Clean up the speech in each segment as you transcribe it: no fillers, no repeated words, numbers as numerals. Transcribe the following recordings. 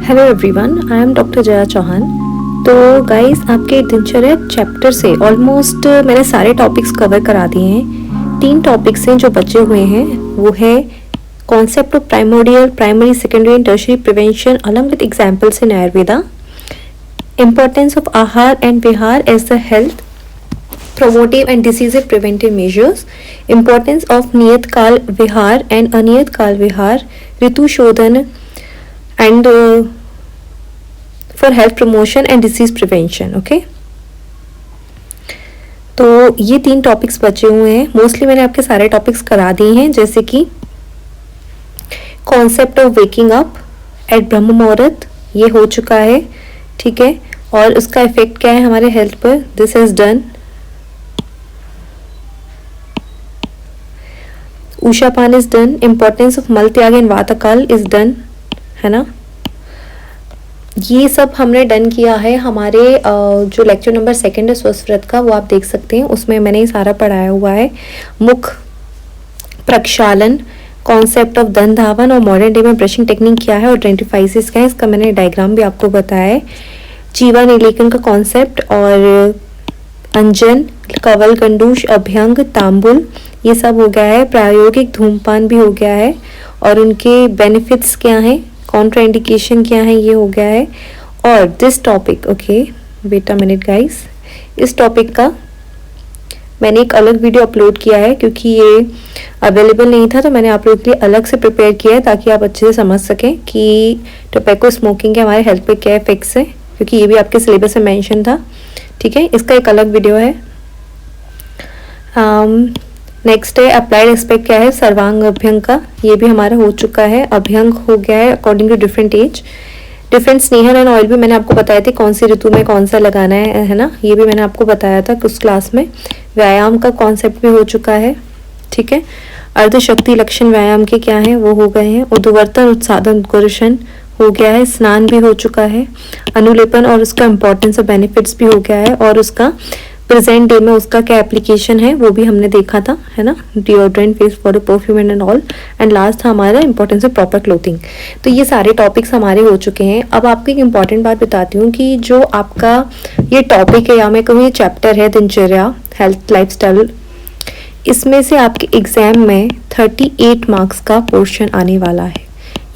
Hello everyone, I am doctor Jaya Chauhan. तो guys, आपके दिनचर्या चैप्टर से ऑलमोस्ट मैंने सारे टॉपिक्स कवर करा दिए हैं। 3 टॉपिक्स हैं जो बचे हुए हैं, वो है concept of primordial, primary, secondary and tertiary prevention along with examples in Ayurveda, importance of ahar and vihar as the health promotive and disease preventive measures, importance of niyat kal vihar and aniyat kal vihar, ritu shodhan and for health promotion and disease prevention. okay, तो ये 3 topics बचे हुए हैं। Mostly मैंने आपके सारे topics करा दिए हैं, जैसे कि concept of waking up at ब्रह्म मुहूर्त, ये हो चुका है, ठीक है। और उसका इफेक्ट क्या है हमारे हेल्थ पर, this is done. Ushapan is done. Importance of mal tyag and वातकाल is done, है ना। ये सब हमने डन किया है। हमारे जो लेक्चर नंबर 2 है स्वस्थ व्रत का, वो आप देख सकते हैं, उसमें मैंने ये सारा पढ़ाया हुआ है। मुख प्रक्षालन, कॉन्सेप्ट ऑफ दंत धावन और मॉडर्न डे में ब्रशिंग टेक्निक क्या है और डेंटिफाइसिस क्या है, इसका मैंने डायग्राम भी आपको बताया है। जीवा नीलेकन का कॉन्सेप्ट और अंजन, कवल, कंडूश, अभ्यंग, तांबुल, ये सब हो गया है। प्रायोगिक धूमपान भी हो गया है और उनके बेनिफिट्स क्या हैं, कॉन्ट्रा इंडिकेशन क्या है, ये हो गया है। और this topic, okay wait a minute guys, इस टॉपिक का मैंने एक अलग वीडियो अपलोड किया है क्योंकि ये अवेलेबल नहीं था, तो मैंने आप लोगों के लिए अलग से प्रिपेयर किया है ताकि आप अच्छे से समझ सकें कि टोबैको स्मोकिंग के हमारे हेल्थ पे क्या इफेक्ट्स है, क्योंकि ये भी आपके सिलेबस में मेंशन था, ठीक है। इसका एक अलग वीडियो है। नेक्स्ट है अप्लाइड एस्पेक्ट क्या है, सर्वांग अभ्यंग का, ये भी हमारा हो चुका है। अभ्यंग हो गया है according to different age. Different स्नेहल एंड ऑयल भी मैंने आपको बताया था, कौन सी ऋतु में कौन सा लगाना है ना, ये भी मैंने आपको बताया था कुछ क्लास में। व्यायाम का कॉन्सेप्ट भी हो चुका है, ठीक है। अर्धशक्ति लक्षण व्यायाम के क्या है वो हो गए हैं। उद्वर्तन, उत्साधन, उत्कर्षण हो गया है। स्नान भी हो चुका है। अनुलेपन और उसका इम्पोर्टेंस और बेनिफिट्स भी हो गया है, और उसका प्रेजेंट डे में उसका क्या एप्लीकेशन है वो भी हमने देखा था, है ना। Deodorant, face body perfume and all. And last था हमारा इंपॉर्टेंस ऑफ प्रॉपर क्लोथिंग। तो ये सारे टॉपिक्स हमारे हो चुके हैं। अब आपको एक इम्पॉर्टेंट बात बताती हूँ कि जो आपका ये टॉपिक है या मैं कहूँ ये चैप्टर है दिनचर्या हेल्थ लाइफस्टाइल, इसमें से आपके एग्जाम में 38 मार्क्स का पोर्शन आने वाला है।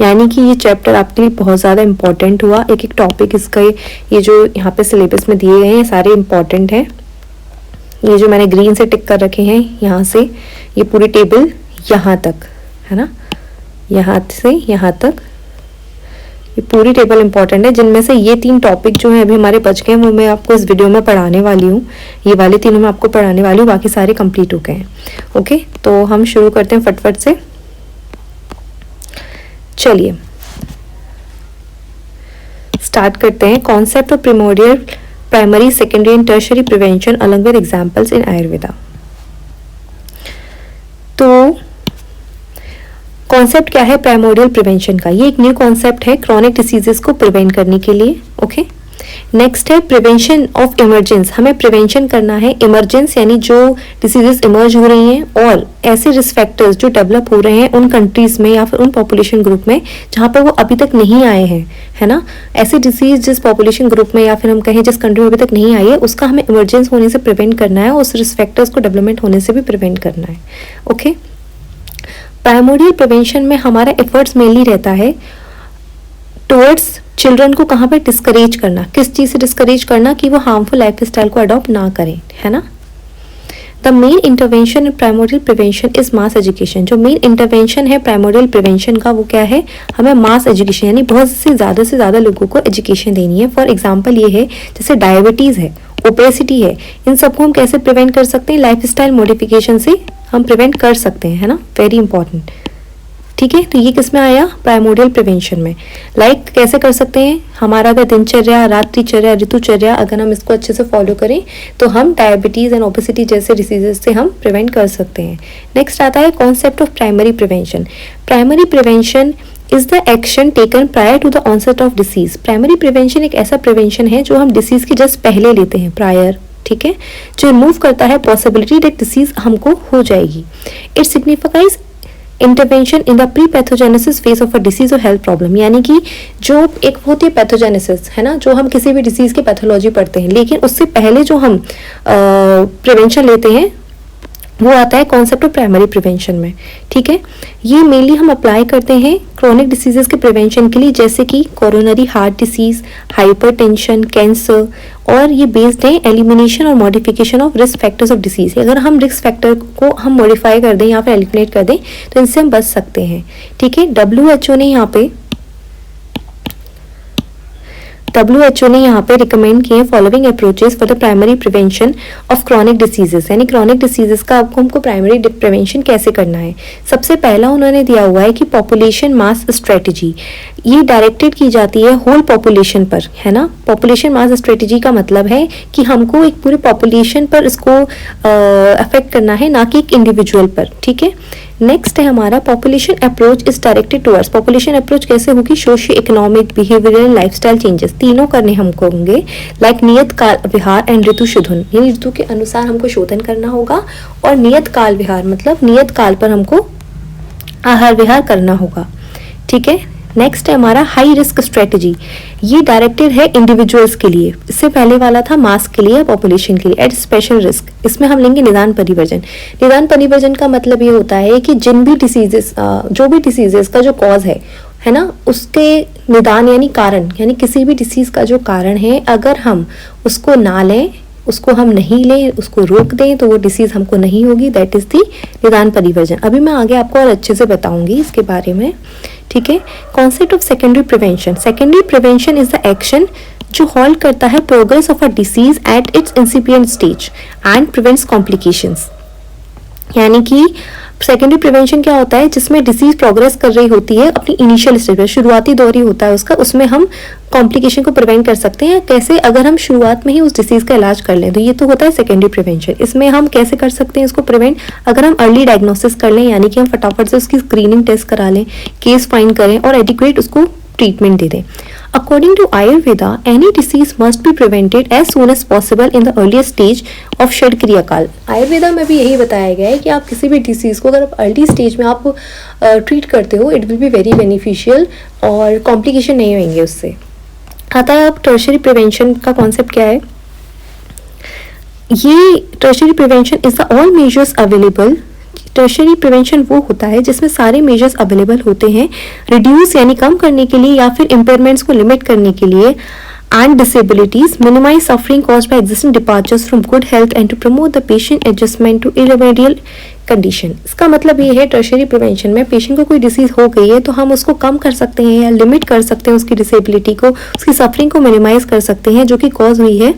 यानी कि ये चैप्टर आपके लिए बहुत ज़्यादा इंपॉर्टेंट हुआ। एक एक टॉपिक इसका ये जो यहाँ पे सिलेबस में दिए गए हैं, ये सारे इंपॉर्टेंट हैं। ये जो मैंने ग्रीन से टिक कर रखे हैं, यहाँ से ये पूरी टेबल यहाँ तक, है ना, यहाँ से यहाँ तक ये पूरी टेबल इंपॉर्टेंट है, जिनमें से ये 3 टॉपिक जो हैं अभी हमारे बच गए हैं वो मैं आपको इस वीडियो में पढ़ाने वाली हूँ। ये वाले तीनों मैं आपको पढ़ाने वाली हूँ, बाकी सारे कंप्लीट हो गए हैं। ओके, तो हम शुरू करते हैं फटफट से। चलिए स्टार्ट करते हैं। Concept of primordial, primary, secondary and tertiary prevention along with examples in Ayurveda. तो कॉन्सेप्ट क्या है प्राइमोडियल प्रिवेंशन का, ये एक न्यू कॉन्सेप्ट है क्रॉनिक डिसीजेस को प्रिवेंट करने के लिए। ओके, नेक्स्ट है प्रिवेंशन ऑफ इमरजेंस, हमें प्रिवेंशन करना है इमरजेंस, यानी जो डिसीजेस इमर्ज हो रही हैं और ऐसे रिस्क फैक्टर्स जो डेवलप हो रहे हैं उन कंट्रीज में या फिर उन पॉपुलेशन ग्रुप में जहाँ पर वो अभी तक नहीं आए हैं, है ना। ऐसे डिसीज जिस पॉपुलेशन ग्रुप में या फिर हम कहें जिस कंट्री में अभी तक नहीं आई है, उसका हमें इमरजेंस होने से प्रिवेंट करना है, उस रिस्क फैक्टर्स को डेवलपमेंट होने से भी प्रिवेंट करना है। ओके, प्राइमोडियल प्रिवेंशन में हमारा एफर्ट्स मेनली रहता है टुवर्ड्स चिल्ड्रन को कहाँ पे डिस्करेज करना, किस चीज़ से डिस्करेज करना, कि वो हार्मफुल लाइफ स्टाइल को अडॉप्ट ना करें, है ना। The main intervention in primordial prevention is mass education. जो मेन इंटरवेंशन है प्राइमोडियल प्रिवेंशन का वो क्या है, हमें मास एजुकेशन यानी बहुत से ज़्यादा लोगों को एजुकेशन देनी है। फॉर एग्जाम्पल ये है जैसे डायबिटीज़ है, ओबेसिटी है, इन सबको हम कैसे प्रिवेंट कर सकते हैं, लाइफ स्टाइल मॉडिफिकेशन से हम प्रिवेंट कर सकते हैं, है ना, वेरी इंपॉर्टेंट, ठीक है। तो ये किस में आया, प्राइमोडियल प्रिवेंशन में। लाइक कैसे कर सकते हैं, हमारा अगर दिनचर्या, रात्रिचर्या, ऋतुचर्या अगर हम इसको अच्छे से फॉलो करें तो हम डायबिटीज़ एंड ओबेसिटी जैसे डिसीजेस से हम प्रिवेंट कर सकते हैं। नेक्स्ट आता है concept of primary prevention. Primary prevention is the action taken prior to the onset of disease. Primary prevention एक ऐसा प्रिवेंशन है जो हम डिसीज के जस्ट पहले लेते हैं, प्रायर, ठीक है, जो रिमूव करता है पॉसिबिलिटी दैट डिसीज हमको हो जाएगी। It signifies intervention in the pre pathogenesis phase of a disease और हेल्थ प्रॉब्लम, यानी कि जो एक होती है पैथोजेनेसिस, है ना, जो हम किसी भी डिसीज की पैथोलॉजी पढ़ते हैं, लेकिन उससे पहले जो हम प्रिवेंशन लेते हैं वो आता है कॉन्सेप्ट ऑफ प्राइमरी प्रिवेंशन में। ठीक है, ये मेनली हम अप्लाई करते हैं क्रोनिक डिसीजेस के प्रिवेंशन के लिए, जैसे कि coronary heart disease, hypertension, cancer, और ये बेस्ड है एलिमिनेशन और modification of risk factors of disease. अगर हम रिस्क फैक्टर को हम मॉडिफाई कर दें या फिर एलिमिनेट कर दें तो इनसे हम बच सकते हैं। ठीक है, WHO ने यहाँ पे रिकमेंड किए following approaches for the primary prevention of chronic diseases, यानी क्रॉनिक डिसीजेस का आपको हमको प्राइमरी प्रिवेंशन कैसे करना है। सबसे पहला उन्होंने दिया हुआ है कि पॉपुलेशन मास स्ट्रेटजी, ये डायरेक्टेड की जाती है होल पॉपुलेशन पर, है ना। पॉपुलेशन मास स्ट्रेटजी का मतलब है कि हमको एक पूरे पॉपुलेशन पर इसको अफेक्ट करना है, ना कि एक इंडिविजुअल पर। ठीक है, नेक्स्ट है हमारा population approach is directed towards. Population approach कैसे होगी? Socio economic, behavioural, lifestyle changes तीनों करने हमको होंगे, लाइक नियत काल विहार एंड ऋतु शोधन, यानी ऋतु के अनुसार हमको शोधन करना होगा, और नियत काल विहार मतलब नियत काल पर हमको आहार विहार करना होगा। ठीक है, नेक्स्ट है हमारा हाई रिस्क स्ट्रेटजी, ये डायरेक्टेड है इंडिविजुअल्स के लिए। इससे पहले वाला था मास के लिए, पॉपुलेशन के लिए, एट स्पेशल रिस्क। इसमें हम लेंगे निदान परिवर्जन। निदान परिवर्जन का मतलब ये होता है कि जिन भी डिसीजेस, जो भी डिसीजेस का जो कॉज है ना, उसके निदान यानी कारण, यानी किसी भी डिसीज का जो कारण है, अगर हम उसको ना लें, उसको हम नहीं लें, उसको रोक दें, तो वो डिसीज हमको नहीं होगी। दैट इज द निदान परिवर्जन। अभी मैं आगे आपको और अच्छे से बताऊंगी इसके बारे में। ठीक है, concept of secondary prevention. Secondary prevention is the action जो हॉल्ट करता है progress of a disease at its incipient stage and prevents complications, यानी कि सेकेंडरी प्रिवेंशन क्या होता है? जिसमें डिसीज प्रोग्रेस कर रही होती है अपनी इनिशियल स्टेज पर, शुरुआती दौर ही होता है उसका, उसमें हम कॉम्प्लिकेशन को प्रिवेंट कर सकते हैं। कैसे? अगर हम शुरुआत में ही उस डिसीज का इलाज कर लें, तो ये तो होता है सेकेंडरी प्रिवेंशन। इसमें हम कैसे कर सकते हैं इसको प्रिवेंट? अगर हम अर्ली डायग्नोसिस कर लें, यानी कि हम फटाफट से उसकी स्क्रीनिंग टेस्ट करा लें, केस फाइंड करें और एडिक्वेट उसको ट्रीटमेंट दे दें। According to Ayurveda, any disease must be prevented as soon as possible in the earliest stage of षडक्रिया काल। आयुर्वेदा में भी यही बताया गया है कि आप किसी भी डिसीज को अगर आप अर्ली स्टेज में आप ट्रीट करते हो, it will be very beneficial और कॉम्प्लिकेशन नहीं होंगे उससे। आता है अब टर्शरी प्रिवेंशन का कॉन्सेप्ट क्या है। ये tertiary prevention is the all measures available. Tertiary prevention वो होता है जिसमें सारे मेजर्स अवेलेबल होते हैं रिड्यूस यानी कम करने के लिए, या फिर इम्पेयरमेंट्स को लिमिट करने के लिए, and disabilities, minimize suffering caused by existing departures from good health and to promote the patient adjustment to irremediable condition. इसका मतलब ये है टर्शरी प्रिवेंशन में पेशेंट को कोई डिसीज हो गई है तो हम उसको कम कर सकते हैं या लिमिट कर सकते हैं, उसकी डिसेबिलिटी को, उसकी सफरिंग को मिनिमाइज कर सकते हैं जो कि कॉज हुई है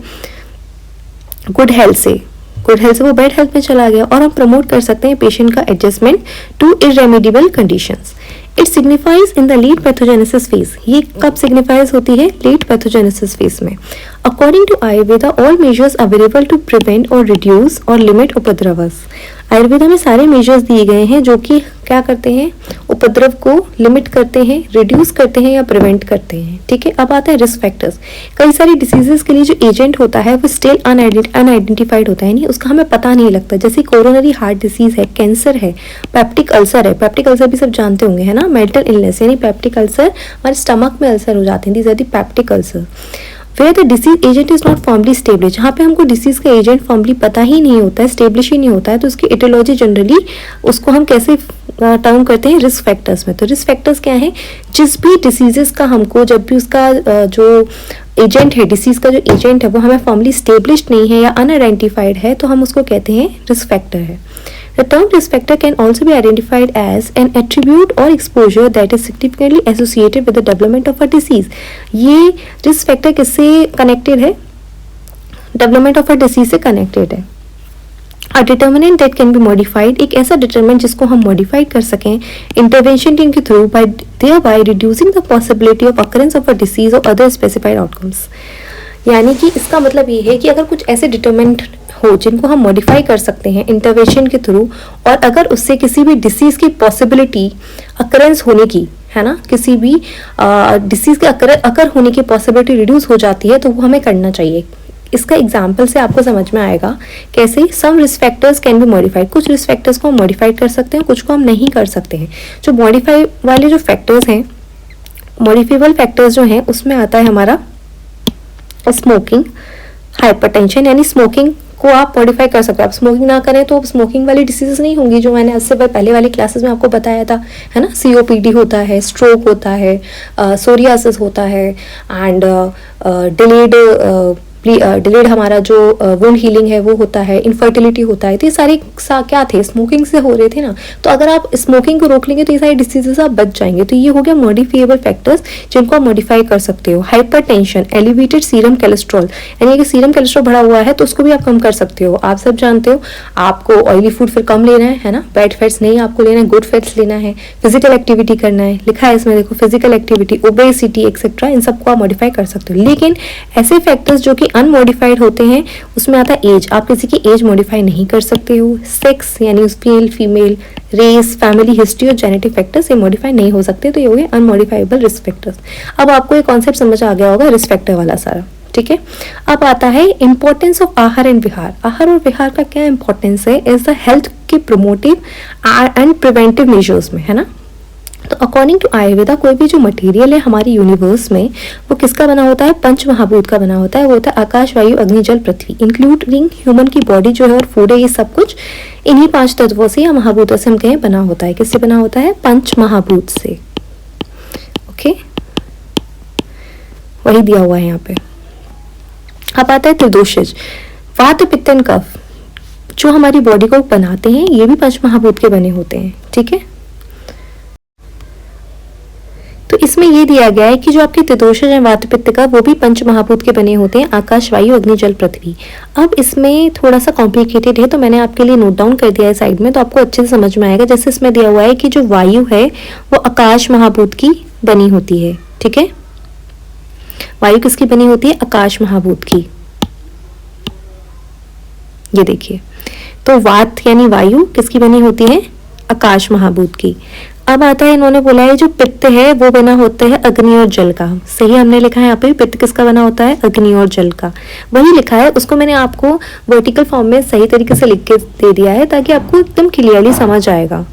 गुड हेल्थ से। गुड हेल्थ से वो बैड हेल्थ में चला गया, और हम प्रमोट कर सकते हैं पेशेंट का adjustment to irremediable conditions. It signifies in the late pathogenesis phase. ये कब सिग्निफाइज होती है? लेट पैथोजेनेसिस फेज में। According to Ayurveda all measures available to prevent और रिड्यूस और लिमिट उपद्रवस। आयुर्वेदा में सारे मेजर्स दिए गए हैं जो कि क्या करते हैं? उपद्रव को लिमिट करते हैं, रिड्यूस करते हैं या प्रिवेंट करते हैं। ठीक है, अब आता है रिस्क फैक्टर्स। कई सारी डिसीजेस के लिए जो एजेंट होता है वो स्टिल अनआइडेंटिफाइड होता है, नहीं उसका हमें पता नहीं लगता। जैसे कोरोनरी हार्ट डिसीज है, कैंसर है, पेप्टिक अल्सर है। पेप्टिक अल्सर भी सब जानते होंगे, है ना, मेंटल इलनेस, यानी पेप्टिक अल्सर हमारे स्टमक में अल्सर हो जाते हैं, these are the peptic ulcer. Where the disease agent is not firmly established, जहाँ पे हमको डिसीज का एजेंट फॉर्मली पता ही नहीं होता है, स्टेब्लिश ही नहीं होता है, तो उसकी एटियोलॉजी जनरली उसको हम कैसे टर्म करते हैं? रिस्क फैक्टर्स में। तो रिस्क फैक्टर्स क्या है? जिस भी डिसीजेस का हमको, जब भी उसका जो एजेंट है, डिसीज का जो एजेंट है वो हमें फॉर्मली स्टेब्लिश्ड नहीं है या अनआइडेंटिफाइड है, तो हम उसको कहते हैं रिस्क फैक्टर है। The term risk factor can also be identified as an attribute or exposure that is significantly associated with the development of a disease. ये risk factor किससे connected है? Development of a disease से connected है। A determinant that can be modified, एक ऐसा determinant जिसको हम modify कर सकें intervention के through by thereby reducing the possibility of occurrence of a disease or other specified outcomes। यानी कि इसका मतलब ये है कि अगर कुछ ऐसे डिटरमिनेंट हो जिनको हम मॉडिफाई कर सकते हैं इंटरवेंशन के थ्रू, और अगर उससे किसी भी डिसीज की पॉसिबिलिटी अकरेंस होने की, है ना, किसी भी डिसीज के अकर होने की पॉसिबिलिटी रिड्यूस हो जाती है, तो वो हमें करना चाहिए। इसका एग्जाम्पल से आपको समझ में आएगा कैसे some risk factors can be modified. कुछ रिस्क फैक्टर्स को हम मॉडिफाइड कर सकते हैं, कुछ को हम नहीं कर सकते हैं। जो मॉडिफाई वाले जो फैक्टर्स हैं, मॉडिफेबल फैक्टर्स जो हैं, उसमें आता है हमारा स्मोकिंग, हाइपरटेंशन, यानी स्मोकिंग को आप मॉडिफाई कर सकते हो। आप स्मोकिंग ना करें तो स्मोकिंग वाली डिसीजेस नहीं होंगी, जो मैंने इससे पहले वाली क्लासेस में आपको बताया था, है ना। COPD होता है, स्ट्रोक होता है, सोरियासिस होता है, एंड डिलेड हमारा जो वुंड हीलिंग है वो होता है, इनफर्टिलिटी होता है। तो ये सारे क्या थे, स्मोकिंग से हो रहे थे ना। तो अगर आप स्मोकिंग को रोक लेंगे तो ये सारी डिसीजेस आप बच जाएंगे। तो ये हो गया मॉडिफिएबल फैक्टर्स जिनको आप मॉडिफाई कर सकते हो। हाइपरटेंशन, एलिवेटेड सीरम कोलेस्ट्रॉल, यानी कि सीरम कोलेस्ट्रॉल बढ़ा हुआ है तो उसको भी आप कम कर सकते हो। आप सब जानते हो आपको ऑयली फूड फिर कम लेना है ना, बैड फैट्स नहीं आपको लेना है, गुड फैट्स लेना है, फिजिकल एक्टिविटी करना है, लिखा है इसमें देखो, फिजिकल एक्टिविटी, ओबेसिटी एक्सेट्रा, इन सबको आप मॉडिफाई कर सकते हो। लेकिन ऐसे फैक्टर्स जो कि अनमॉडिफाइड होते हैं, उसमें आता है एज। आप किसी की एज मॉडिफाई नहीं कर सकते हो। सेक्स यानी male female, race, family history और जेनेटिक फैक्टर्स ये मॉडिफाई नहीं हो सकते। तो ये हो गए अनमॉडिफाइबल रिस्क फैक्टर्स। अब आपको ये कॉन्सेप्ट समझ आ गया होगा रिस्क फैक्टर वाला सारा, ठीक है। अब आता है इंपॉर्टेंस ऑफ आहार एंड विहार। आहार और विहार का क्या इंपॉर्टेंस है इज द हेल्थ के प्रोमोटिव एंड प्रिवेंटिव मेजर्स में, है ना। तो अकॉर्डिंग टू आयुर्वेदा कोई भी जो मटेरियल है हमारे यूनिवर्स में वो किसका बना होता है, पंच महाभूत का बना होता है। वो होता है आकाश, वायु, अग्नि, जल, पृथ्वी, इंक्लूडिंग ह्यूमन की बॉडी जो है और फूड है, ये सब कुछ इन्हीं 5 तत्वों से या महाभूतों से हम कहें बना होता है। किससे बना होता है, पंच महाभूत से। ओके, वही दिया हुआ है यहाँ पे। अब आता है त्रिदोषज, वात, पित्त, कफ, जो हमारी बॉडी को बनाते हैं ये भी पंच महाभूत के बने होते हैं, ठीक है। तो इसमें ये दिया गया है कि जो आपके त्रिदोषज है वात, पित्त, कफ, वो भी पंच महाभूत के बने होते हैं, आकाश, वायु, अग्नि, जल, पृथ्वी। अब इसमें थोड़ा सा कॉम्प्लिकेटेड है तो मैंने आपके लिए नोट डाउन कर दिया है साइड में, तो आपको अच्छे से समझ में आएगा। जैसे इसमें दिया हुआ है कि जो वायु है वो आकाश महाभूत की बनी होती है, ठीक है। वायु किसकी बनी होती है, आकाश महाभूत की। ये देखिए, तो वात यानी वायु किसकी बनी होती है, आकाश महाभूत की। अब आता है, इन्होंने बोला है जो पित्त है वो बना होता है अग्नि और जल का। सही हमने लिखा है यहाँ पे, पित्त किसका बना होता है, अग्नि और जल का। वही लिखा है, उसको मैंने आपको वर्टिकल फॉर्म में सही तरीके से लिख के दे दिया है ताकि आपको एकदम क्लियरली समझ आएगा।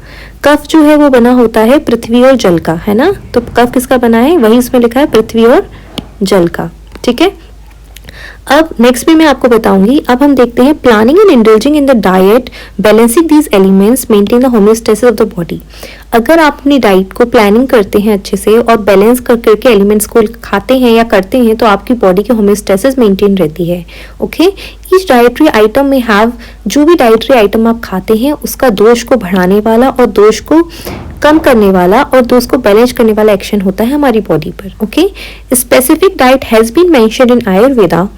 कफ जो है वो बना होता है पृथ्वी और जल का, है ना। तो कफ किसका बना है, वही इसमें लिखा है पृथ्वी और जल का, ठीक है। अब नेक्स्ट में मैं आपको बताऊंगी। अब हम देखते हैं planning and indulging in the diet, balancing these elements, maintain the homeostasis of the body. अगर आप अपनी डाइट को प्लानिंग करते हैं अच्छे से और बैलेंस कर करके एलिमेंट्स को खाते हैं या करते हैं तो आपकी बॉडी की होमियोस्टेसिस मेंटेन रहती है। ओके, ईच डाइटरी आइटम में हैव, जो भी डाइटरी आइटम आप खाते हैं उसका दोष को बढ़ाने वाला और दोष को कम करने वाला और दोष को बैलेंस करने वाला एक्शन होता है हमारी बॉडी पर। Okay, specific diet has been mentioned in Ayurveda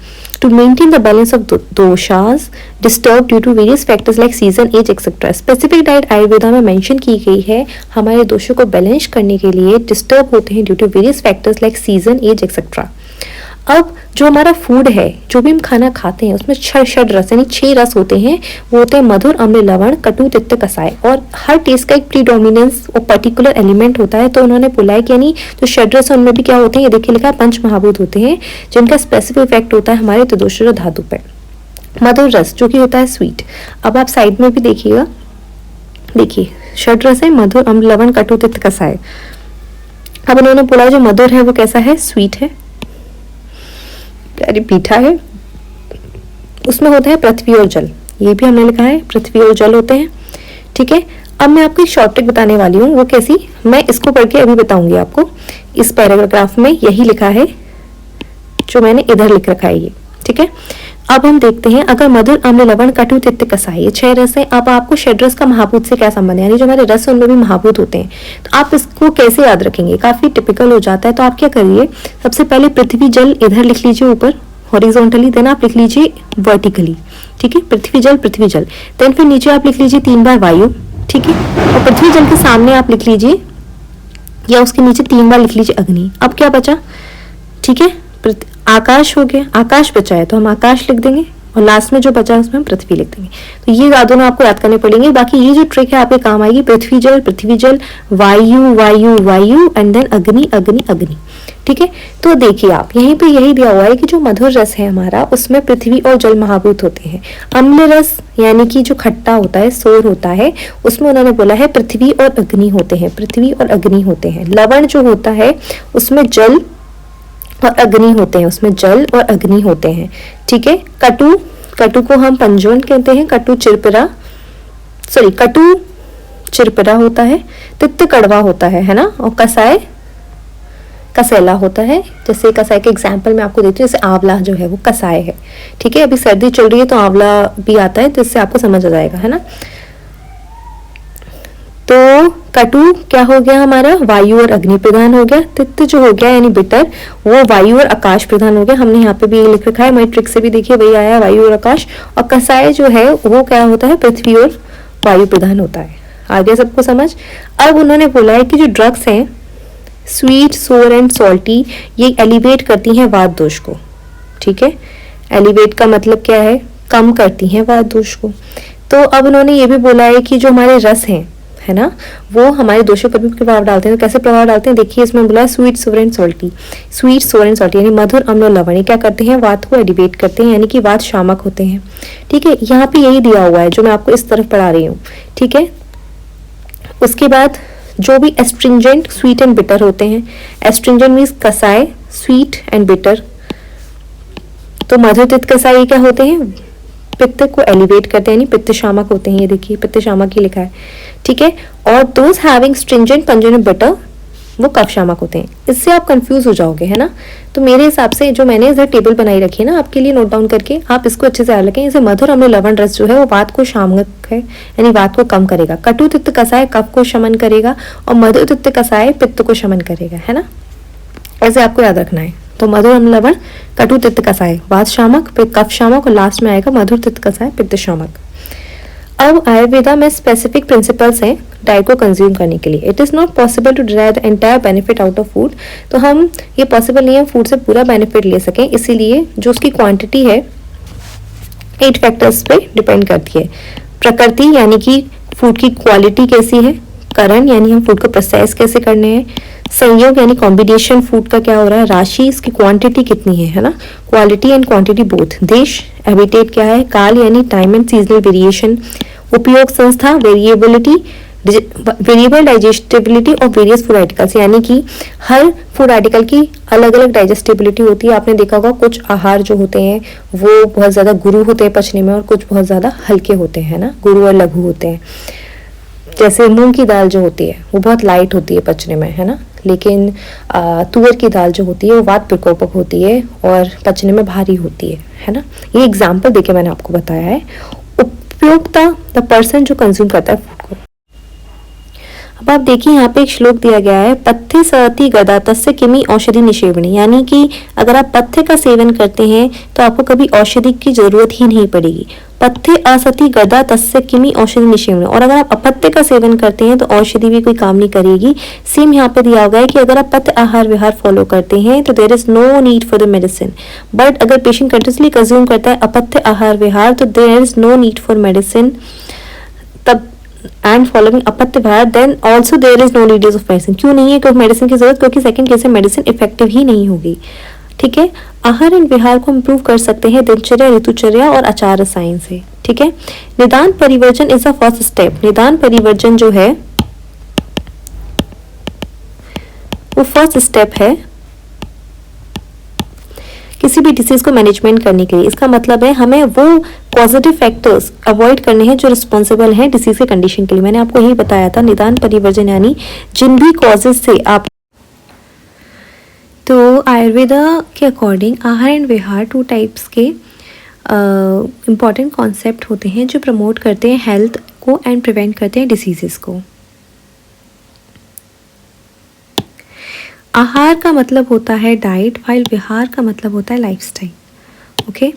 to maintain the balance of doshas disturbed due to various factors like season, age, etc. Specific diet Ayurveda में मेंशन की गई है हमारे दोषों को बैलेंस करने के लिए, डिस्टर्ब होते हैं due to various factors like season, age, etcetera. अब जो हमारा फूड है, जो भी हम खाना खाते हैं उसमें षड रस यानी 6 रस होते हैं। वो होते हैं मधुर, अम्ल, लवण, कटु, तिक्त, कसाय। और हर टेस्ट का एक प्रीडोमिनेंस और पर्टिकुलर एलिमेंट होता है। तो उन्होंने बोला है कि यानी जो षड रस है उनमें भी क्या होते हैं, ये देखिए लिखा है पंच महाभूत होते हैं जिनका स्पेसिफिक इफेक्ट होता है हमारे त्रिदोषज धातु पर। मधुर रस जो कि होता है स्वीट। अब आप साइड में भी देखिएगा, देखिए षड रस है मधुर, अम्ल, लवण, कटु, तिक्त, कसाय। अब उन्होंने बोला जो मधुर है वो कैसा है, स्वीट है, मीठा है। उसमें होता है पृथ्वी और जल, ये भी हमने लिखा है पृथ्वी और जल होते हैं, ठीक है। अब मैं आपको एक शॉर्ट ट्रिक बताने वाली हूँ, वो कैसी, मैं इसको पढ़ के अभी बताऊंगी आपको। इस पैराग्राफ में यही लिखा है जो मैंने इधर लिख रखा है ये, ठीक है। अब हम देखते हैं, अगर मधुर, अम्ल, लवण, कटु, तिक्त, कसाय, ये 6 रस है। अब आपको षड्रस का महाभूत से क्या संबंध है, यानी जो हमारे रस उनमें भी महाभूत होते हैं। तो आप इसको कैसे याद रखेंगे, काफी टिपिकल हो जाता है। तो आप क्या करिए, सबसे पहले पृथ्वी जल इधर लिख लीजिए ऊपर हॉरिजॉन्टली, देन आप लिख लीजिए वर्टिकली, ठीक है, पृथ्वी जल, पृथ्वी जल। देन फिर नीचे आप लिख लीजिए 3 बार वायु, ठीक है। और पृथ्वी जल के सामने आप लिख लीजिए या उसके नीचे 3 बार लिख लीजिए अग्नि। अब क्या बचा, ठीक है, आकाश हो गया, आकाश बचा है तो हम आकाश लिख देंगे, और लास्ट में जो बचा उसमें हम पृथ्वी लिख देंगे। तो ये दोनों आपको याद करने पड़ेंगे। बाकी ये जो ट्रिक है आपके काम आएगी, पृथ्वी जल, वायु वायु वायु एंड देन अग्नि अग्नि अग्नि। ठीक है, तो देखिए आप यहीं पे यही दिया हुआ है कि जो मधुर रस है हमारा उसमें पृथ्वी और जल महाभूत होते हैं। अम्ल रस यानी कि जो खट्टा होता है, सोर होता है, उसमें उन्होंने बोला है पृथ्वी और अग्नि होते हैं, पृथ्वी और अग्नि होते हैं। लवण जो होता है उसमें जल और अग्नि होते हैं, उसमें जल और अग्नि होते हैं। ठीक है, कटु को हम पंजोन कहते हैं, कटु चिरपरा होता है, तिक्त कड़वा होता है ना, और कसाय कसेला होता है। जैसे कसाय के एग्जाम्पल मैं आपको देती हूँ, जैसे आंवला जो है वो कसाय है। ठीक है, अभी सर्दी चल रही है तो आंवला भी आता है, तो इससे आपको समझ आ जाएगा, है ना। तो कटु क्या हो गया हमारा, वायु और अग्नि प्रधान हो गया। तिक्त जो हो गया यानी बिटर, वो वायु और आकाश प्रधान हो गया। हमने यहाँ पे भी ये लिख रखा है, मैट्रिक से भी देखिए वही आया, वायु और आकाश। और कसाय जो है वो क्या होता है, पृथ्वी और वायु प्रधान होता है। आगे सबको समझ। अब उन्होंने बोला है कि जो ड्रग्स हैं स्वीट, सोर एंड सॉल्टी, ये एलिवेट करती हैं वात दोष को। ठीक है, एलिवेट का मतलब क्या है, कम करती हैं वात दोष को। तो अब उन्होंने ये भी बोला है कि जो हमारे रस हैं, है ना, वो हमारे दोषों पर भी प्रभाव डालते हैं। तो कैसे प्रभाव डालते हैं, देखिए इसमें बोला है स्वीट, सोर एंड सॉल्टी। स्वीट, सोर एंड सॉल्टी यानी मधुर, अम्ल और लवण, ये क्या करते हैं, वात को एलिवेट करते हैं, यानी कि वात शामक होते हैं। ठीक है, यहाँ पे यही दिया हुआ है जो मैं आपको इस तरफ पढ़ा रही हूँ। ठीक है, उसके बाद जो भी एस्ट्रिंजेंट, स्वीट एंड बिटर होते हैं। एस्ट्रिंजेंट मीन्स कसाय, स्वीट एंड बिटर। तो मधुर, तिक्त, कसाय क्या होते हैं, पित्त को एलिवेट करते हैं, यानी पित्त शामक होते हैं। ये देखिए पित्त शामक ही लिखा है। ठीक है, और those having stringent, pungent, bitter, वो कफ शामक होते हैं। इससे आप कंफ्यूज हो जाओगे, है ना। तो मेरे हिसाब से जो मैंने इधर टेबल बनाई रखी है ना आपके लिए, नोट डाउन करके आप इसको अच्छे से याद रखें। जैसे मधुर, अम्ल, लवण रस जो है वो वात को शामक है, यानी वात को कम करेगा। कटु, तिक्त, कसाय कफ को शमन करेगा, और मधुर, तिक्त, कसाय पित्त को शमन करेगा, है ना। ऐसे आपको याद रखना है। तो मधुर, अम्ल, लवण, कटु, तिक्त, कसाय वात शामक, कफ शामक, और लास्ट में आएगा मधुर, तिक्त, कसाय पित्त शामक। अब आयुर्वेदा में स्पेसिफिक प्रिंसिपल्स हैं डाइट को कंज्यूम करने के लिए। It is not possible to derive the entire benefit out of food. तो हम ये पॉसिबल नहीं है फूड से पूरा बेनिफिट ले सकें, इसीलिए जो उसकी क्वांटिटी है 8 फैक्टर्स पे डिपेंड करती है। प्रकृति यानी कि फूड की क्वालिटी कैसी है, करण यानी हम फूड को प्रोसेस कैसे करने हैं, संयोग यानी कॉम्बिनेशन फूड का क्या हो रहा है, राशि इसकी क्वांटिटी कितनी है ना, क्वालिटी एंड क्वांटिटी बोथ। देश, हैबिटेट क्या है, काल यानी टाइम एंड सीजनल वेरिएशन, उपयोग संस्था, वेरिएबल डाइजेस्टिबिलिटी और वेरियस फूड आर्टिकल्स, यानी कि हर फूड आर्टिकल की अलग अलग डाइजेस्टिबिलिटी होती है। आपने देखा होगा कुछ आहार जो होते हैं वो बहुत ज़्यादा गुरु होते हैं पचने में, और कुछ बहुत ज़्यादा हल्के होते हैं ना, गुरु और लघु होते हैं। जैसे मूंग की दाल जो होती है वो बहुत लाइट होती है पचने में, है ना, लेकिन तुअर की दाल जो होती है वो वात प्रकोपक होती है और पचने में भारी होती है ना। ये एग्जाम्पल देके मैंने आपको बताया है। उपयोक्ता, द पर्सन जो कंज्यूम करता है फूड को। अब आप देखिए यहाँ पे एक श्लोक दिया गया है, पथ्य सति गदा तस्य किमी औषधि निषेवणी, यानी कि अगर आप पथ्य का सेवन करते हैं तो आपको कभी औषधि की जरूरत ही नहीं पड़ेगी। पथ्य असति गदा तस्य किमी औषधि निषेवणी, और अगर आप अपथ्य का सेवन करते हैं तो औषधि भी कोई काम नहीं करेगी। सेम यहाँ पे दिया हुआ है कि अगर आप पथ्य आहार विहार फॉलो करते हैं तो there is no need for the medicine, but अगर पेशेंट कंटिन्यूसली कंज्यूम करता है अपथ्य आहार विहार तो there is no need for medicine, तब एंड फॉलोइंग अपत्य विहार then also there is no need of medicine. क्यों नहीं है क्योंकि मेडिसिन की जरूरत, क्योंकि सेकंड केस में मेडिसिन इफेक्टिव ही नहीं होगी। ठीक है, आहार एंड विहार को इम्प्रूव कर सकते हैं दिनचर्या, ऋतुचर्या और आचार रसायन से। ठीक है, निदान परिवर्जन इज अ फर्स्ट स्टेप। निदान परिवर्जन जो है वो फर्स्ट स्टेप है किसी भी डिसीज को मैनेजमेंट करने के लिए। इसका मतलब है हमें वो पॉजिटिव फैक्टर्स अवॉइड करने हैं जो रिस्पॉन्सिबल हैं डिसीज के कंडीशन के लिए। मैंने आपको यही बताया था, निदान परिवर्जन यानी जिन भी कॉजेज से आप। तो आयुर्वेदा के अकॉर्डिंग आहार एंड विहार 2 टाइप्स के इम्पॉर्टेंट कॉन्सेप्ट होते हैं जो प्रमोट करते हैं हेल्थ को एंड प्रिवेंट करते हैं डिसीजेस को। आहार का मतलब होता है डाइट, वाइल विहार का मतलब होता है लाइफस्टाइल। ओके,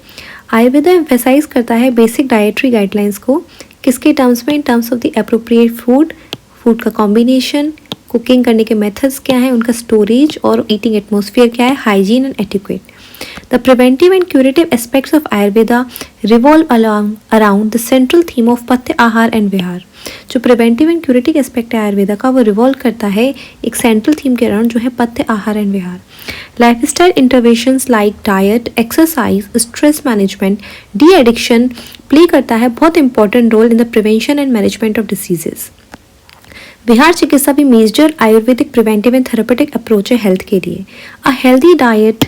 आयुर्वेदा एम्फेसाइज करता है बेसिक डाइटरी गाइडलाइंस को, किसके टर्म्स में, in terms of the appropriate food, food का कॉम्बिनेशन, कुकिंग करने के मेथड्स क्या है, उनका स्टोरेज और ईटिंग एटमॉस्फेयर क्या है, hygiene and etiquette. The preventive and curative aspects of Ayurveda revolve around the central theme of पथ्य आहार एंड विहार। जो प्रिवेंटिव एंड क्यूरेटिव एस्पेक्ट है आयुर्वेदा का वो रिवॉल्व करता है एक सेंट्रल थीम के अराउंड जो है पथ्य आहार एंड विहार। Lifestyle interventions like diet, exercise, stress management, de addiction play करता है बहुत important role in the prevention and management of diseases. विहार चिकित्सा भी major Ayurvedic preventive and therapeutic approach है हेल्थ के लिए। A healthy diet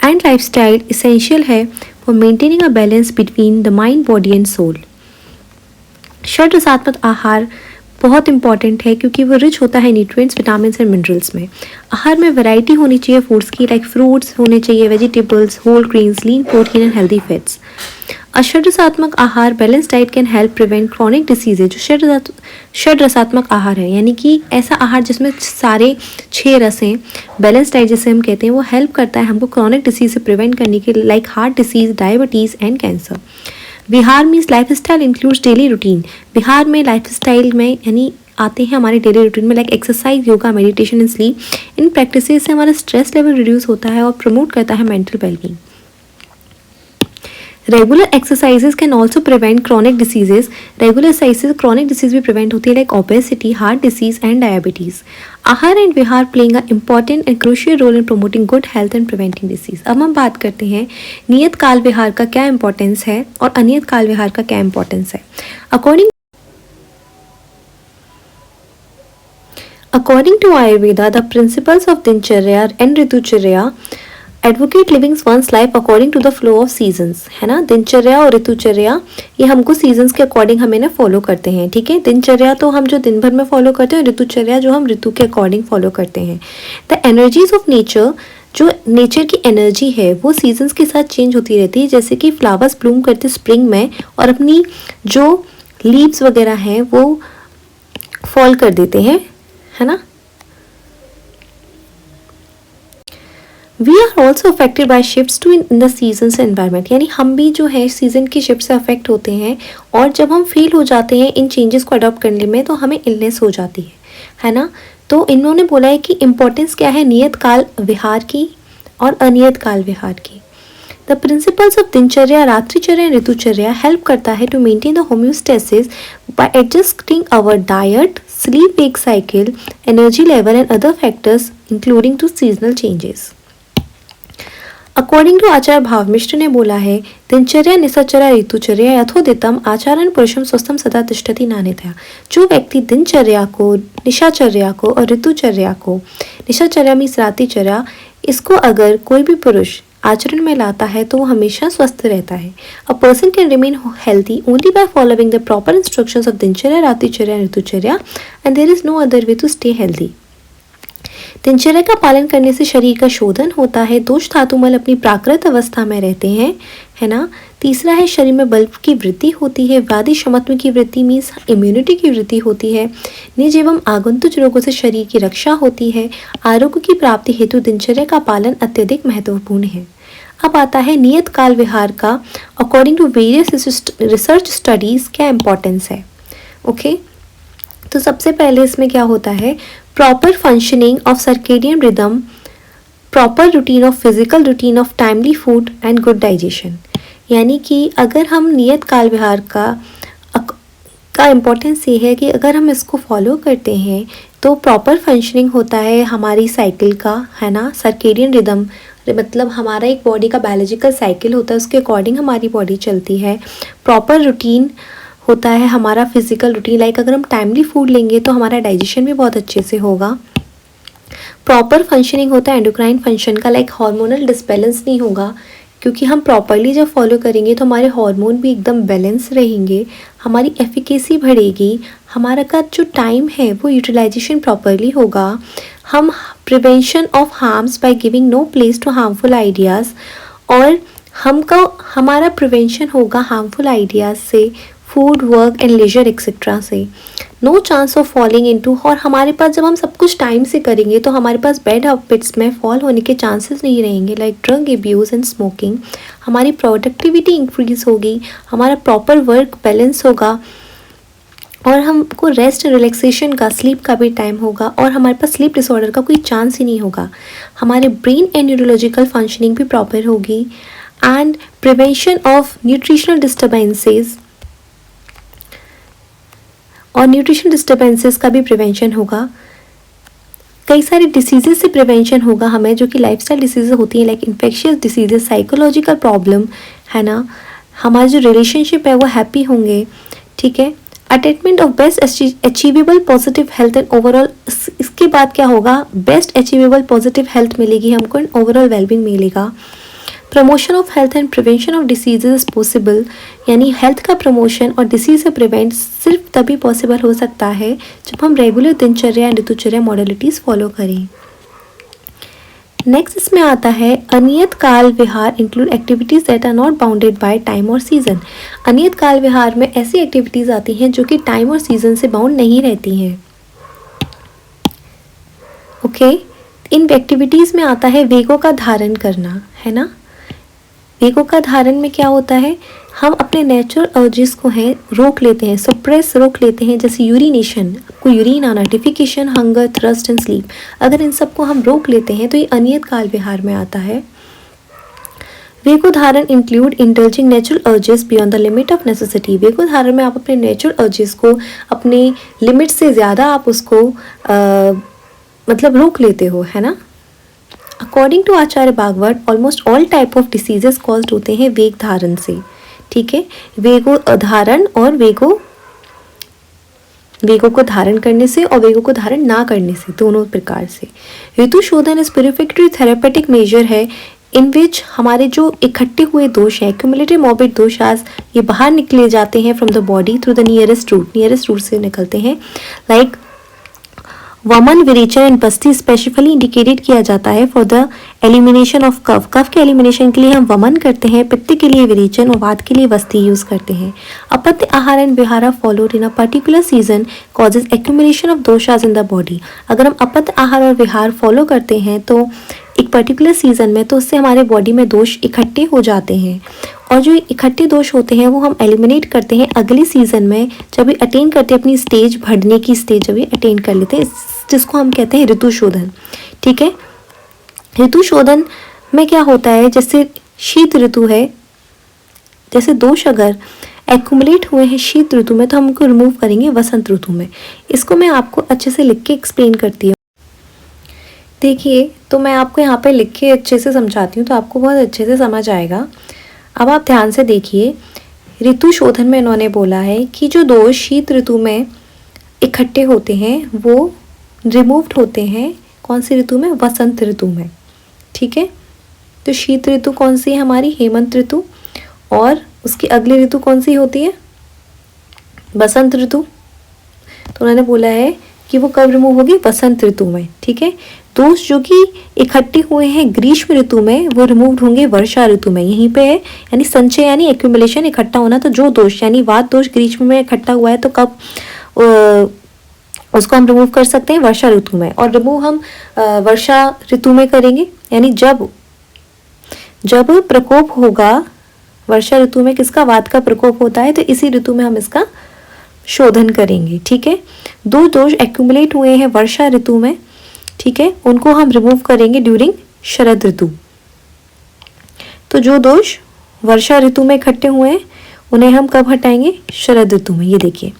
and lifestyle essential है for maintaining a balance between the mind, body and soul. षड रसात्मक आहार बहुत इंपॉर्टेंट है क्योंकि वो रिच होता है न्यूट्रिएंट्स, विटामिन एंड मिनरल्स में। आहार में वैरायटी होनी चाहिए फूड्स की, लाइक फ्रूट्स होने चाहिए, vegetables, whole grains, lean protein and healthy fats. A षड रसात्मक आहार balance diet can help prevent chronic diseases. जो षड रसात्मक आहार है यानी कि ऐसा आहार जिसमें सारे 6 रस हैं, बैलेंस डाइट जिसे हम कहते हैं, वो हेल्प करता है हमको क्रॉनिक डिसीज से प्रिवेंट करने के लिए, like heart disease, diabetes and cancer. विहार means life style includes daily routine. विहार में लाइफ स्टाइल में यानी आते हैं हमारे डेली रूटीन में, like exercise, yoga, meditation and sleep. इन प्रैक्टिसेस से हमारा स्ट्रेस लेवल रिड्यूस होता है और प्रमोट करता है mental wellbeing. Regular exercises can also prevent chronic diseases. Regular exercises chronic disease भी प्रिवेंट होती है, like obesity, heart disease and diabetes. आहार एंड विहार playing a important and crucial role in promoting good health and preventing disease. अब हम बात करते हैं नियत काल विहार का क्या इंपॉर्टेंस है और अनियत काल विहार का क्या इंपॉर्टेंस है। According to Ayurveda, the principles of Dincharya and Ritucharya advocate living one's life according to the flow of seasons, है ना। दिनचर्या और ऋतुचर्या ये हमको सीजन्स के अकॉर्डिंग हमें ना फॉलो करते हैं, ठीक है। दिनचर्या तो हम जो दिन भर में फॉलो करते हैं, ऋतुचर्या जो हम ऋतु के अकॉर्डिंग फॉलो करते हैं। द एनर्जीज ऑफ नेचर, जो नेचर की एनर्जी है वो सीजन्स के साथ चेंज होती रहती है। जैसे कि फ्लावर्स ब्लूम करते स्प्रिंग में और अपनी जो लीव्स वगैरह हैं वो फॉल कर देते हैं, है ना। We are also affected by shifts to in the seasons environment, यानी हम भी जो है सीजन की शिफ्ट से अफेक्ट होते हैं और जब हम फेल हो जाते हैं इन चेंजेस को अडॉप्ट करने में तो हमें इलनेस हो जाती है ना। तो इन्होंने बोला है कि इम्पोर्टेंस क्या है नियत काल विहार की और अनियत काल विहार की। द प्रिंसिपल्स ऑफ दिनचर्या, रात्रिचर्या एंड ऋतुचर्या हेल्प करता है to maintain the homeostasis by adjusting our diet, sleep wake cycle, energy level and other factors including to seasonal changes. According to Acharya Bhavamishra ने बोला है दिनचर्या निशाचर्या ऋतुचर्या यथोदितम आचार्य पुरुषम स्वस्थम सदा तिष्ठति नान्यथा। जो व्यक्ति दिनचर्या को, निशाचर्या को और ऋतुचर्या को, निशाचर्या मीन्स रात्रिचर्या, इसको अगर कोई भी पुरुष आचरण में लाता है तो वो हमेशा स्वस्थ रहता है। A person can remain healthy only by following the proper instructions of दिनचर्या, रात्रिचर्या एंड ऋतुचर्या and there is no other way to stay healthy. दिनचर्या का पालन करने से शरीर का शोधन होता है, दोष धातुमल अपनी प्राकृत अवस्था में रहते हैं, है ना। तीसरा है शरीर में बल की वृद्धि होती है, व्याधि क्षमत्व की वृद्धि मीन्स इम्यूनिटी की वृद्धि होती है, निज एवं आगंतुक रोगों से शरीर की रक्षा होती है। आरोग्य की प्राप्ति हेतु दिनचर्या का पालन अत्यधिक महत्वपूर्ण है। अब आता है नियत काल विहार का according to various research studies क्या इंपॉर्टेंस है। ओके, तो सबसे पहले इसमें क्या होता है, proper functioning of circadian rhythm, proper routine of physical routine of timely food and good digestion. यानी कि अगर हम नियत काल विहार का इम्पोर्टेंस ये है कि अगर हम इसको फॉलो करते हैं तो प्रॉपर फंक्शनिंग होता है हमारी साइकिल का, है ना। सर्केडियन रिदम मतलब हमारा एक बॉडी का बायोलॉजिकल साइकिल होता है, उसके अकॉर्डिंग हमारी बॉडी चलती है। प्रॉपर रूटीन होता है हमारा फिजिकल रूटीन, लाइक अगर हम टाइमली फूड लेंगे तो हमारा डाइजेशन भी बहुत अच्छे से होगा। प्रॉपर फंक्शनिंग होता है एंडोक्राइन फंक्शन का, लाइक हार्मोनल डिसबैलेंस नहीं होगा, क्योंकि हम प्रॉपरली जब फॉलो करेंगे तो हमारे हार्मोन भी एकदम बैलेंस रहेंगे, हमारी एफिकेसी बढ़ेगी, हमारा का जो टाइम है वो यूटिलाइजेशन प्रॉपरली होगा। हम prevention of harms by giving no place to harmful ideas, और हमारा प्रिवेंशन होगा हार्मफुल आइडियाज़ से, food, work and leisure etcetera से। No chance of falling into, और हमारे पास जब हम सब कुछ टाइम से करेंगे तो हमारे पास बैड हैबिट्स में फॉल होने के चांसेस नहीं रहेंगे, like drug abuse and smoking. हमारी प्रोडक्टिविटी इंक्रीज होगी, हमारा प्रॉपर वर्क बैलेंस होगा, और हमको रेस्ट रिलैक्सेशन का, स्लीप का भी टाइम होगा और हमारे पास स्लीप डिसऑर्डर का कोई चांस ही नहीं होगा। हमारे ब्रेन एंड न्यूरोलॉजिकल फंक्शनिंग भी प्रॉपर होगी and prevention of nutritional disturbances और न्यूट्रिशन डिस्टर्बेंसेस का भी प्रिवेंशन होगा। कई सारे डिसीजेस से प्रिवेंशन होगा हमें, जो कि लाइफस्टाइल डिसीजेज होती हैं like infectious diseases, psychological problem, है ना। हमारा जो रिलेशनशिप है वो हैप्पी होंगे, ठीक है। Attainment of best achievable positive health and overall, इसके बाद क्या होगा, बेस्ट अचीवेबल पॉजिटिव हेल्थ मिलेगी हमको एंड ओवरऑल वेलबींग मिलेगा। Promotion of health and prevention of diseases is possible, यानी हेल्थ का प्रमोशन और डिसीज से प्रिवेंट सिर्फ तभी पॉसिबल हो सकता है जब हम रेगुलर दिनचर्या एंड ऋतुचर्या मॉडलिटीज़ फॉलो करें। नेक्स्ट इसमें आता है अनियत काल विहार include activities that are not bounded by time और सीजन। अनियत काल विहार में ऐसी एक्टिविटीज़ आती हैं जो कि टाइम और सीजन से बाउंड नहीं रहती हैं। ओके, इन एक्टिविटीज़ में आता है वेगों का धारण करना, है ना। वेगों का धारण में क्या होता है, हम अपने नेचुरल अर्जेस को है रोक लेते हैं, सप्रेस रोक लेते हैं, जैसे यूरिनेशन, आपको यूरिन आना, defecation, hunger, thrust and sleep, अगर इन सबको हम रोक लेते हैं तो ये अनियत काल विहार में आता है। वेगो धारण include indulging natural urges beyond the limit of necessity. वेगो धारण में आप अपने नेचुरल अर्जेस को अपने लिमिट से ज़्यादा आप उसको मतलब रोक लेते हो, है ना। According to Acharya Bhagwat almost all type of diseases caused होते हैं वेग धारण से, ठीक है। वेगो धारण और वेगो को धारण करने से और वेगों को धारण ना करने से, दोनों प्रकार से। ऋतु शोधन इस प्यूरिफिकेटरी थेरेपेटिक मेजर है इन विच हमारे जो इकट्ठे हुए दोष हैं, क्यूमुलेटिव मॉर्बिड दोषास, ये बाहर निकले जाते हैं from the body through the nearest route से निकलते हैं। लाइक वमन, विरेचन एंड बस्ती स्पेसिफिकली इंडिकेटेड किया जाता है फॉर द एलिमिनेशन ऑफ कफ। कफ के एलिमिनेशन के लिए हम वमन करते हैं, पित्त के लिए विरेचन और वात के लिए वस्ती यूज करते हैं। अपत्य आहार एंड विहारा followed in a particular season causes accumulation of दोषास इन द बॉडी। अगर हम अपत्य आहार और विहार फॉलो करते हैं तो एक पर्टिकुलर सीजन में, तो उससे हमारे बॉडी में दोष इकट्ठे हो जाते हैं और जो इकट्ठे दोष होते हैं वो हम एलिमिनेट करते हैं अगले सीजन में, जब ये अटेन करते हैं अपनी स्टेज, बढ़ने की स्टेज जब ये अटेन कर लेते हैं, जिसको हम कहते हैं ऋतु शोधन, ठीक है। ऋतु शोधन में क्या होता है, जैसे शीत ऋतु है, जैसे दोष अगर एक्यूमुलेट हुए हैं शीत ऋतु में तो हम उनको रिमूव करेंगे वसंत ऋतु में। इसको मैं आपको अच्छे से लिख के एक्सप्लेन करती हूँ। देखिए, तो मैं आपको यहाँ पे लिख के अच्छे से समझाती हूँ तो आपको बहुत अच्छे से समझ आएगा। अब आप ध्यान से देखिए, ऋतु शोधन में इन्होंने बोला है कि जो दोष शीत ऋतु में इकट्ठे होते हैं वो रिमूव्ड होते हैं कौन सी ऋतु में, वसंत ऋतु में, ठीक है। तो शीत ऋतु कौन सी है हमारी, हेमंत ऋतु, और उसकी अगली ऋतु कौन सी होती है, बसंत ऋतु। तो उन्होंने बोला है कि वो कब रिमूव होगी, वसंत ऋतु में, ठीक है। दोष जो कि इकट्ठे हुए हैं ग्रीष्म ऋतु में वो रिमूव्ड होंगे वर्षा ऋतु में। यहीं पे है यानी संचय यानी एक्यूमुलेशन, इकट्ठा होना। तो जो दोष यानी वात दोष ग्रीष्म में इकट्ठा हुआ है तो कब उसको हम रिमूव कर सकते हैं, वर्षा ऋतु में। और रिमूव हम वर्षा ऋतु में करेंगे, यानी जब प्रकोप होगा वर्षा ऋतु में, किसका, वात का प्रकोप होता है, तो इसी ऋतु में हम इसका शोधन करेंगे, ठीक है। दो दोष एक्यूमुलेट हुए हैं वर्षा ऋतु में, ठीक है, उनको हम रिमूव करेंगे ड्यूरिंग शरद ऋतु। तो जो दोष वर्षा ऋतु में इकट्ठे हुए हैं उन्हें हम कब हटाएंगे, शरद ऋतु में। ये देखिए,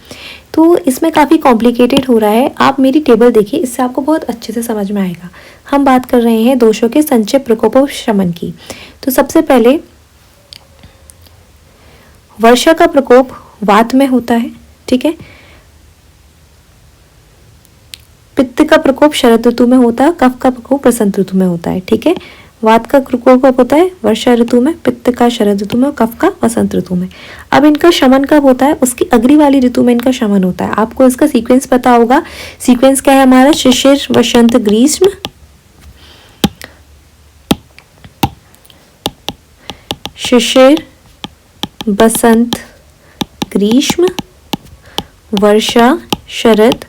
तो इसमें काफ़ी कॉम्प्लिकेटेड हो रहा है, आप मेरी टेबल देखिए, इससे आपको बहुत अच्छे से समझ में आएगा। हम बात कर रहे हैं दोषों के संचय, प्रकोप और शमन की। तो सबसे पहले वर्षा का प्रकोप वात में होता है, ठीक है। पित्त का प्रकोप शरद ऋतु में होता है, कफ का प्रकोप वसंत ऋतु में होता है, ठीक है। वात का प्रकोप कब होता है, वर्षा ऋतु में, पित्त का शरद ऋतु में और कफ का वसंत ऋतु में। अब इनका शमन कब होता है, उसकी अगली वाली ऋतु में इनका शमन होता है। आपको इसका सीक्वेंस पता होगा। सीक्वेंस क्या है हमारा, शिशिर, वसंत, ग्रीष्म, शिशिर, बसंत, ग्रीष्म, वर्षा, शरद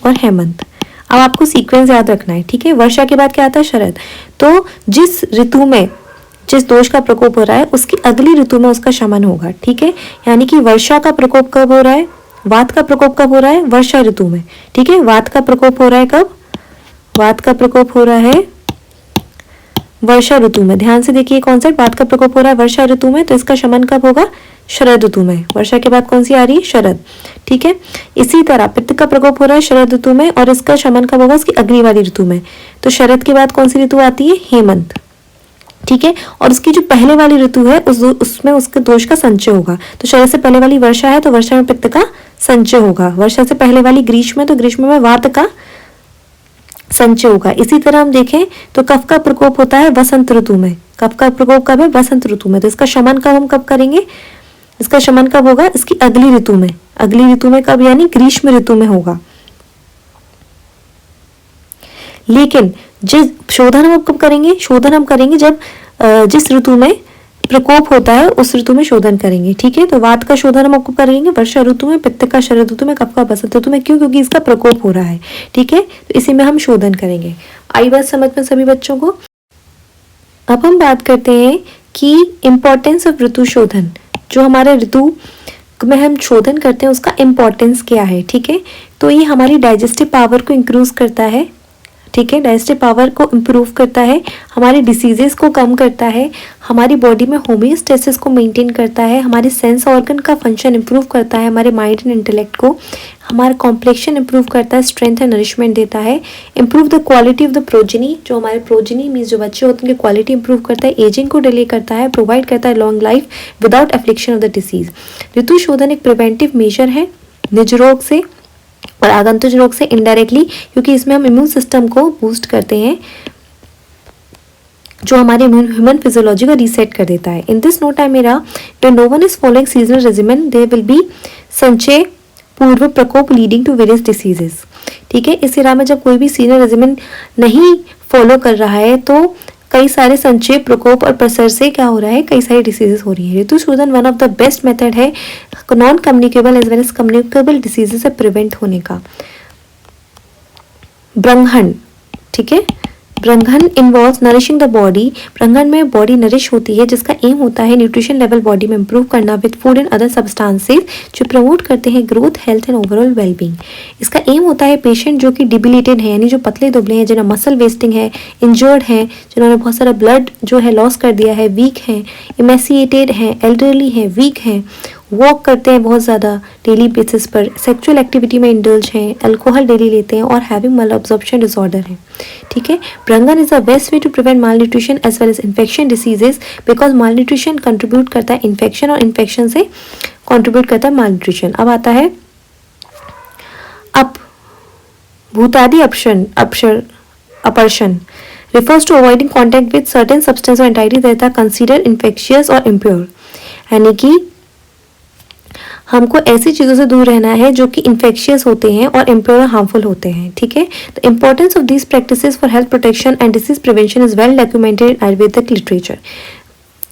और हेमंत। अब आपको सीक्वेंस याद रखना है, ठीक है। वर्षा के बाद क्या आता है, शरद। तो जिस ऋतु में जिस दोष का प्रकोप हो रहा है उसकी अगली ऋतु में उसका शमन होगा, ठीक है। यानी कि वर्षा का प्रकोप कब हो रहा है, वात का प्रकोप कब हो रहा है? वर्षा ऋतु में। ठीक है, वात का प्रकोप हो रहा है कब? वात का प्रकोप हो रहा है वर्षा ऋतु में। ध्यान से देखिए कॉन्सेप्ट, वात का प्रकोप हो रहा है वर्षा ऋतु में, तो इसका शमन कब होगा? शरद ऋतु में। वर्षा के बाद कौन सी आ रही है? शरद। ठीक है, इसी तरह पित्त का प्रकोप हो रहा है शरद ऋतु में, और इसका शमन कब होगा? इसकी अगली वाली ऋतु में। तो शरद के बाद कौन सी ऋतु आती है? हेमंत। ठीक है, और उसकी जो पहले वाली ऋतु है उसमें उसके दोष का संचय होगा। तो शरद से पहले वाली वर्षा है, तो वर्षा में पित्त का संचय होगा। वर्षा से पहले वाली ग्रीष्म है, तो ग्रीष्म में वात का संचय होगा। इसी तरह हम देखें तो कफ का प्रकोप होता है वसंत ऋतु में। कफ का प्रकोप कब है? वसंत ऋतु में। तो इसका शमन कब हम कब करेंगे? इसका शमन कब होगा? इसकी अगली ऋतु में। अगली ऋतु में कब? यानी ग्रीष्म ऋतु में होगा। लेकिन जिस शोधन हम कब करेंगे? शोधन हम करेंगे जब जिस ऋतु में प्रकोप होता है उस ऋतु में शोधन करेंगे। ठीक है, तो वात का शोधन हम आपको करेंगे वर्षा ऋतु में, पित्त का शरद ऋतु में, कफ का वसंत ऋतु में। क्यों? क्योंकि इसका प्रकोप हो रहा है। ठीक है, तो इसी में हम शोधन करेंगे। आई बात समझ में सभी बच्चों को? अब हम बात करते हैं कि इम्पोर्टेंस ऑफ ऋतु शोधन। जो हमारे ऋतु में हम शोधन करते हैं उसका इम्पोर्टेंस क्या है? ठीक है, तो ये हमारी डाइजेस्टिव पावर को इंक्रीज करता है। ठीक है, डाइजेस्टिव पावर को इम्प्रूव करता है, हमारी डिसीजेस को कम करता है, हमारी बॉडी में होमियोस्टेसिस को मेंटेन करता है, हमारे सेंस ऑर्गन का फंक्शन इम्प्रूव करता है, हमारे माइंड एंड इंटेलेक्ट को, हमारा कॉम्प्लेक्शन इम्प्रूव करता है, स्ट्रेंथ एंड नरिशमेंट देता है, improve the quality of the progeny. जो हमारे प्रोजेनी मीन्स जो बच्चे होते हैं उनकी क्वालिटी इंप्रूव करता है, एजिंग को डिले करता है, प्रोवाइड करता है long life without affliction of the disease. ऋतु शोधन एक प्रिवेंटिव मेजर है निज रोग से और आगंतुक रोग से इनडायरेक्टली, क्योंकि इसमें हम इम्यून सिस्टम को बूस्ट करते हैं जो हमारे ह्यूमन फिजियोलॉजी को रीसेट कर देता है। इन दिस नोट आई मेरा when no one is following seasonal regimen there will be संचय पूर्व प्रकोप लीडिंग टू वेरियस डिसीजेस। ठीक है, इस एरा में जब कोई भी सीजनल रेजिमेन नहीं फॉलो कर रहा है तो कई सारे संचय प्रकोप और प्रसर से क्या हो रहा है? कई सारी डिसीजेस हो रही है। ऋतु शोधन one of the best method है non communicable as well as communicable diseases से प्रिवेंट होने का। ब्रंघन। ठीक है, ब्रंघन इन्वॉल्व्स नरिशिंग द बॉडी। ब्रंघन में बॉडी नरिश होती है जिसका एम होता है न्यूट्रिशन लेवल बॉडी में इंप्रूव करना with food and other substances जो प्रमोट करते हैं growth, health and overall wellbeing. इसका एम होता है पेशेंट जो कि डिबिलिटेड है, यानी जो पतले दुबले हैं, जिन्हें मसल वेस्टिंग है, इंजर्ड हैं, जिन्होंने बहुत सारा ब्लड जो है लॉस कर दिया है, वीक हैं, इमेसिएटेड हैं, एल्डरली हैं, वीक हैं, वॉक करते हैं बहुत ज़्यादा डेली बेसिस पर, सेक्सुअल एक्टिविटी में इंडल्ज हैं, अल्कोहल डेली लेते हैं और हैविंग माल अब्जॉर्प्शन डिसऑर्डर है। ठीक है, ब्रंघन is the best way to prevent malnutrition as well as infection diseases because malnutrition contribute करता है इन्फेक्शन और इन्फेक्शन से कंट्रीब्यूट करता है माल न्यूट्रिशन। अब आता है भूतादि अपरशन refers to avoiding contact with certain substance or entity that are considered infectious or impure। यानी कि हमको ऐसी चीज़ों से दूर रहना है जो कि इन्फेक्शियस होते हैं और इम्प्योर और हार्मफुल होते हैं। ठीक है, the importance of these practices for health protection and disease prevention is well documented in Ayurvedic literature.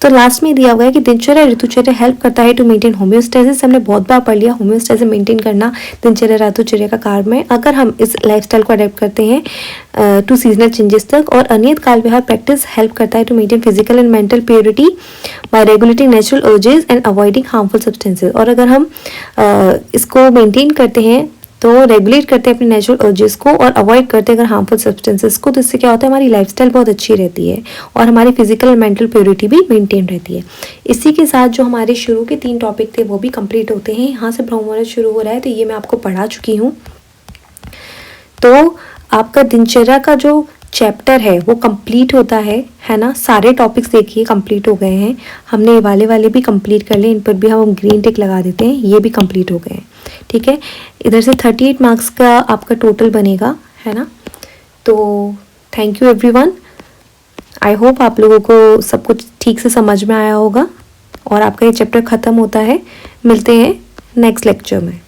तो लास्ट में दिया हुआ है कि दिनचर्या ऋतुचर्या हेल्प करता है टू मेंटेन होम्योस्टेसिस। हमने बहुत बार पढ़ लिया होम्योस्टेसिस मेंटेन करना दिनचर्या ऋतुचर्या का कार्य में, अगर हम इस लाइफस्टाइल को अडेप्ट करते हैं टू सीजनल चेंजेस तक। और अनियत काल विहार प्रैक्टिस हेल्प करता है to maintain physical and mental purity by regulating natural urges and avoiding harmful substances. और अगर हम इसको मेंटेन करते हैं तो रेगुलेट करते हैं अपने नेचुरल अर्जेस को और अवॉइड करते हैं अगर हार्मफुल सब्सटेंसेस को, तो इससे क्या होता है हमारी लाइफस्टाइल बहुत अच्छी रहती है और हमारी फिजिकल एंड मेंटल प्योरिटी भी मेंटेन रहती है। इसी के साथ जो हमारे शुरू के 3 टॉपिक थे वो भी कंप्लीट होते हैं। यहाँ से ब्रह्ममुहूर्त शुरू हो रहा है तो ये मैं आपको पढ़ा चुकी हूँ। तो आपका दिनचर्या का जो चैप्टर है वो कंप्लीट होता है ना। सारे टॉपिक्स देखिए कंप्लीट हो गए हैं। हमने ये वाले भी कंप्लीट कर लिए, इन पर भी हम ग्रीन टिक लगा देते हैं, ये भी कंप्लीट हो गए हैं। ठीक है, इधर से 38 मार्क्स का आपका टोटल बनेगा, है ना। तो thank you everyone. I hope आप लोगों को सब कुछ ठीक से समझ में आया होगा और आपका ये चैप्टर ख़त्म होता है। मिलते हैं नेक्स्ट लेक्चर में।